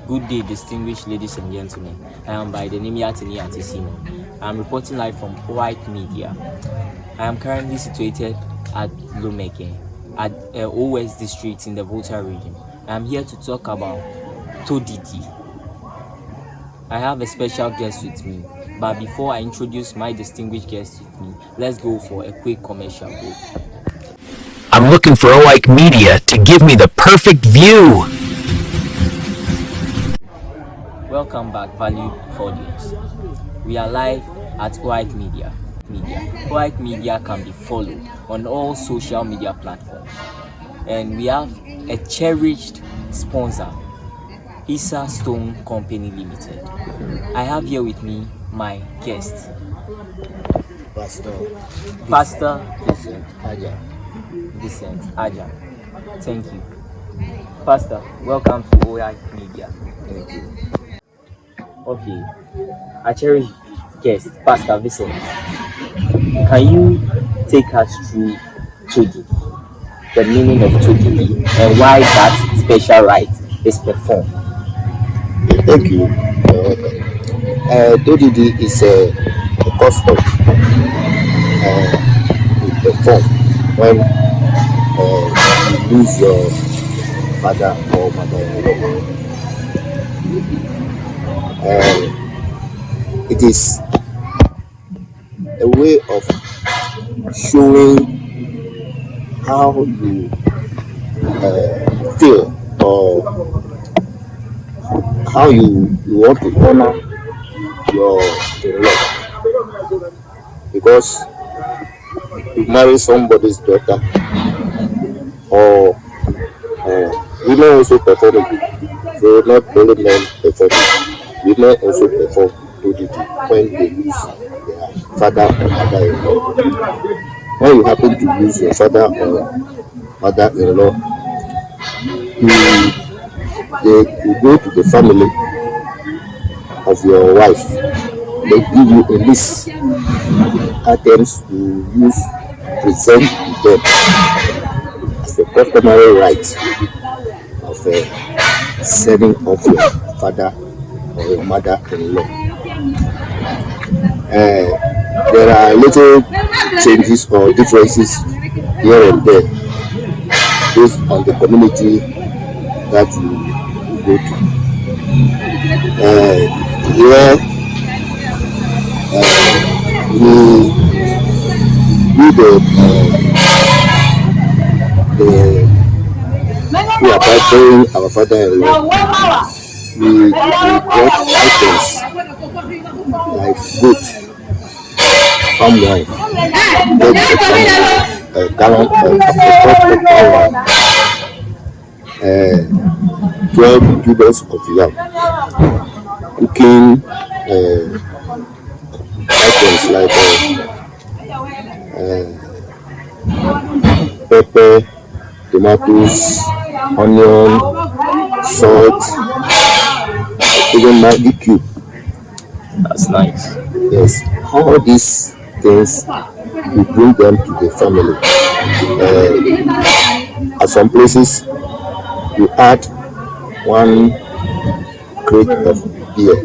Good day, distinguished ladies and gentlemen. I am by the name Yatini Atisimo. I am reporting live from White Media. I am currently situated at Lumeke, at OS District in the Volta region. I am here to talk about Todidi. I have a special guest with me, but before I introduce my distinguished guest with me, let's go for a quick commercial break. I'm looking for OIC Media to give me the perfect view. Welcome back, valued audience. We are live at OIC Media. OIC Media can be followed on all social media platforms. And we have a cherished sponsor, Issa Stone Company Limited. I have here with me my guest, Pastor Vincent Aja. Thank you. Pastor, welcome to OIC Media. Thank you. Okay, our cherished guest, Pastor Vincent. Can you take us through Todi, the meaning of Todi, and why that special rite is performed? Thank you. Todidi is a custom you perform when you lose your father or mother-in-law. It is a way of showing how you feel or how you want to honor your in-law, because you marry somebody's daughter, or women also perform it. So not only men perform it, women also perform Todidi when they lose their father or mother-in-law. When you happen to lose your father or mother-in-law, you go to the family of your wife. They give you a list of items to use, present to them as a customary right of serving of your father or your mother-in-law. There are little changes or differences here and there based on the community that you go to. Here we are burying our father-in-law. We brought items like goat, palm wine, a gallon of palm wine, 12 tubers of yam, cooking items like pepper, tomatoes, onion, salt, even Maggi cube. That's nice. Yes, all these things we bring them to the family. At some places, you add 1 crate of beer,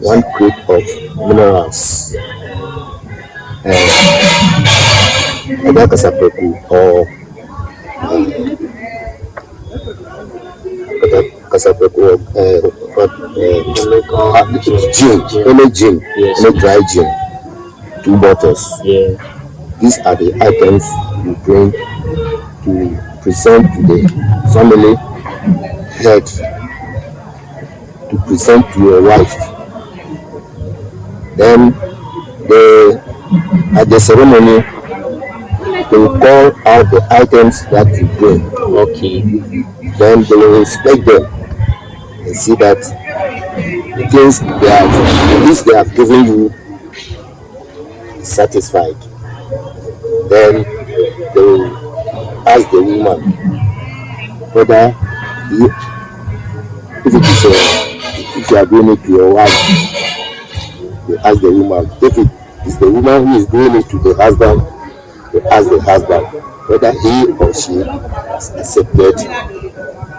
1 crate of minerals, either kasapeku or gin, any dry gin, 2 bottles. Yeah. These are the items you bring to present to the family head, to present to your wife. Then at the ceremony, they will call out the items that you bring. Okay. Then they will inspect them and see that the things they have given you is satisfied. Then they will ask the woman whether if you are doing it to your wife. You ask the woman. If it is the woman who is doing it to the husband, you ask the husband. whether he or she has accepted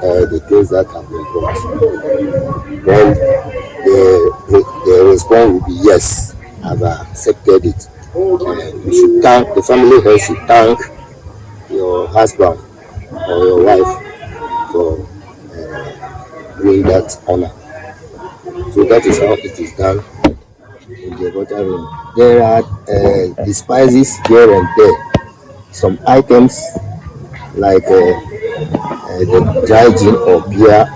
the things that have been brought. Then the response will be yes, I've accepted it. You should thank the family head should thank your husband or your wife for doing that honor. So that is how it is done in the water room. There are the spices here and there. Some items like the dry gin or beer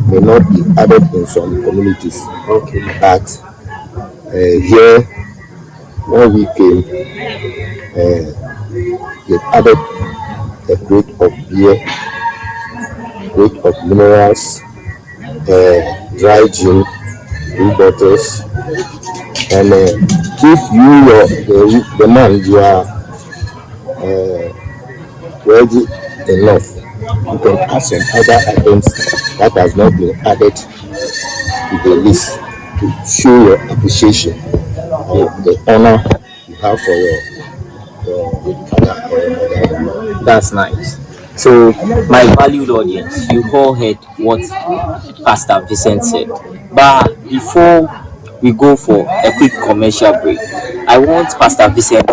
may not be added in some communities. Okay. But here, when we came, they added a crate of beer, crate of minerals, dry gin, 2 bottles, and if the man, you are ready enough, you can add some other items that has not been added to the list to show your appreciation of the honor you have for your father or your mother. That's nice. So, my valued audience, you all heard what Pastor Vincent said. But before we go for a quick commercial break, I want Pastor Vincent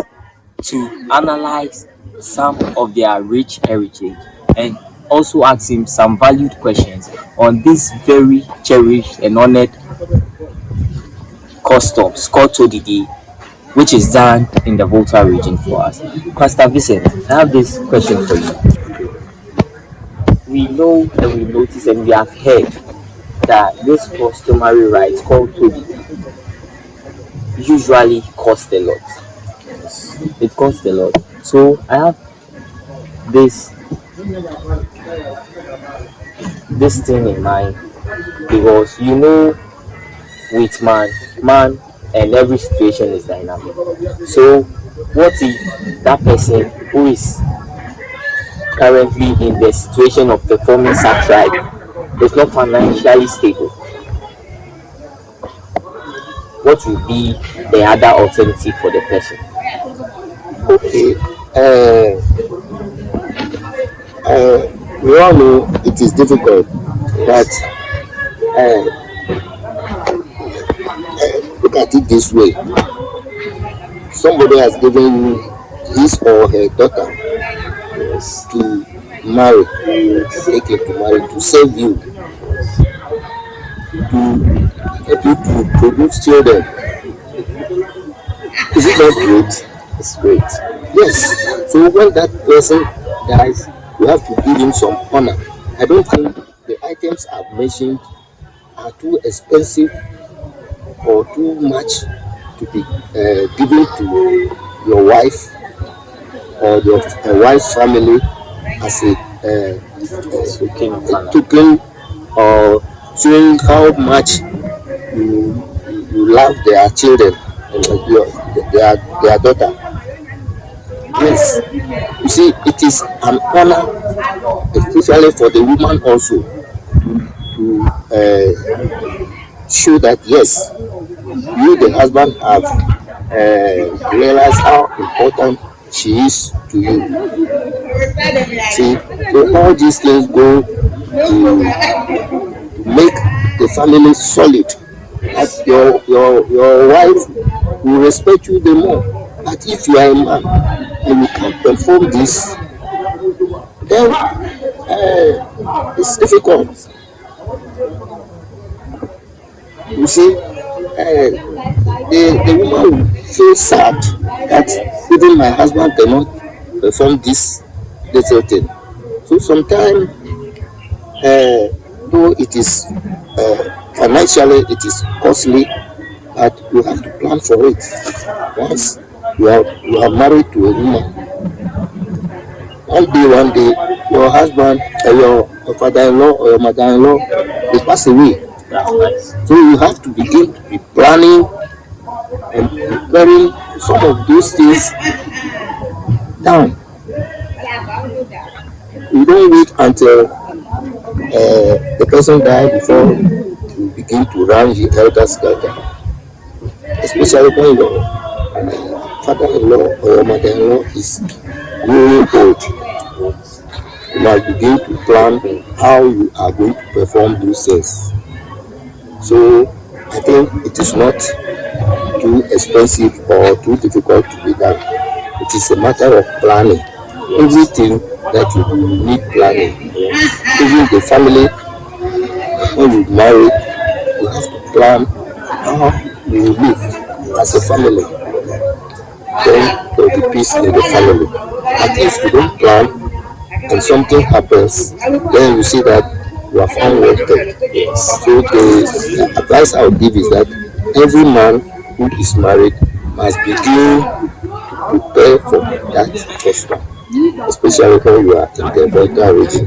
to analyze some of their rich heritage and also ask him some valued questions on this very cherished and honored customs called Todidi, which is done in the Volta region for us. Pastor Vincent, I have this question for you. We know and we notice and we have heard that this customary rite called Todidi usually costs a lot. It costs a lot. So I have this thing in mind, because you know, with man and every situation is dynamic. So what if that person who is currently in the situation of performing such rite is not financially stable? What will be the other alternative for the person? Okay. We all know it is difficult, but look at it this way. Somebody has given his or her daughter to marry, to save you, to help you to produce children. Is it not great? It's great. Yes. So when that person dies, you have to give him some honor. I don't think the items I've mentioned are too expensive or too much to be given to your wife or your wife's family as a token or showing how much you love their children, their daughter. Yes, you see, it is an honor, especially for the woman also, to show that yes, you, the husband, have realized how important she is to you. See, so all these things go to make the family solid. That your wife will respect you the more. But if you are a man and you can perform this, then it's difficult. You see, the woman will feel sad that even my husband cannot perform this little thing. So sometimes, though it is financially it is costly, but you have to plan for it. Once you are married to a woman, one day your husband or your father-in-law or your mother-in-law will pass away. That's nice. So you have to begin to be planning and preparing some of those things down. You don't wait until the person dies before you begin to run the elder skelter. Especially when your father-in-law or your mother-in-law is growing old, you must begin to plan how you are going to perform those things. So I think it is not too expensive or too difficult to be done. It is a matter of planning. Everything that you do, you need planning. Even the family, when you marry, you have to plan how you will live as a family. Then there will be peace in the family. But if you don't plan and something happens, then you see that you are unwanted. So the advice I would give is that every man who is married must begin to prepare for that first one, especially when you are in the vital region.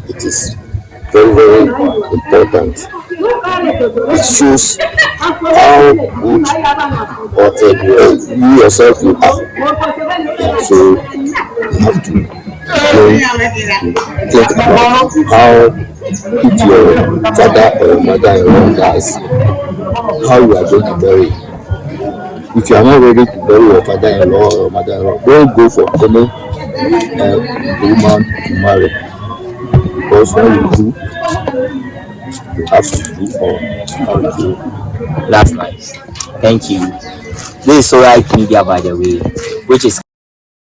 It is very, very important. It shows how good or you yourself you are. So you have to think about how, if your father or mother-in-law dies, how you are going to bury. If you are not ready to bury your father-in-law or mother-in-law, don't go for any woman to marry, because when you do, you have to do all how you do. That's nice. Thank you. This is Alright Media, by the way, which is